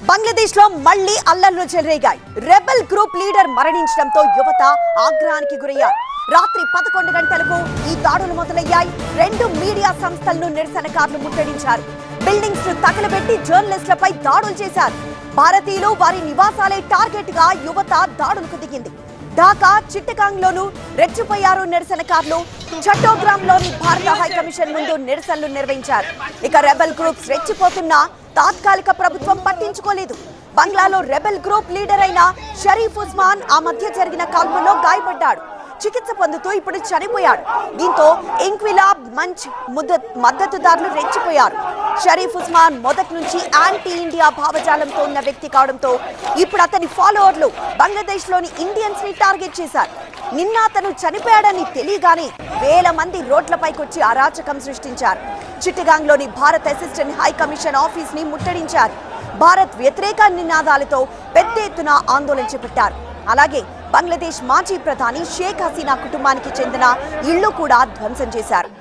బంగ్లాదేశ్ లో మళ్లీ అల్లర్లు చెలరేగాయి. రెబెల్ గ్రూప్ లీడర్ మరణించడంతో యువత ఆగ్రహానికి గురయ్యారు. రాత్రి 11 గంటలకు ఈ దాడులు మొదలయ్యాయి. 2 మీడియా సంస్థలను నిరసనకారులు ముట్టడించారు. బిల్డింగ్స్ ను తగలబెట్టి జర్నలిస్టులపై దాడులు చేశారు. భారతీయులు వారి నివాసాలే టార్గెట్ గా యువత దాడులకు దిగింది. ఢాకా, చిట్టగాంగ్ లోను రెచ్చిపోయారు నిరసనకారులు. చట్టోగ్రామ్ లోని భారత హైకమిషన్ ముందు నిరసనలు నిర్వహించారు. ఇక రెబెల్ గ్రూప్స్ రెచ్చిపోతున్నా తాత్కాలిక ప్రభుత్వం పట్టించుకోలేదు. బంగ్లాలో రెబెల్ గ్రూప్ లీడర్ అయిన షరీఫ్ ఉస్మాన్ ఆ మధ్య జరిగిన కాల్పుల్లో గాయపడ్డాడు. చికిత్స పొందుతూ ఇప్పుడు చనిపోయాడు. దీంతో ఇంక్విలాబ్ మంచ్ మద్దతుదారులు రెచ్చిపోయారు. షరీఫ్ ఉస్మాన్ మొదటి నుంచి యాంటీ ఇండియా భావజాలంతో ఉన్న వ్యక్తి కావడంతో ఇప్పుడు అతని ఫాలోవర్లు బంగ్లాదేశ్ లోని ఇండియన్స్ ని టార్గెట్ చేశారు. నిన్న అతను చనిపోయాడని తెలియగానే వేల మంది రోడ్లపైకొచ్చి అరాచకం సృష్టించారు. చిట్టగాంగ్ లోని Bharat assistant high commission office ని ముట్టడించారు. భారత్ వ్యతిరేక నినాదాలతో పెద్ద ఎత్తున ఆందోళన చేపట్టారు. అలాగే బంగ్లాదేశ్ మాజీ ప్రధాని షేక్ హసీనా కుటుంబానికి చెందిన ఇళ్లు కూడా ధ్వంసం చేశారు.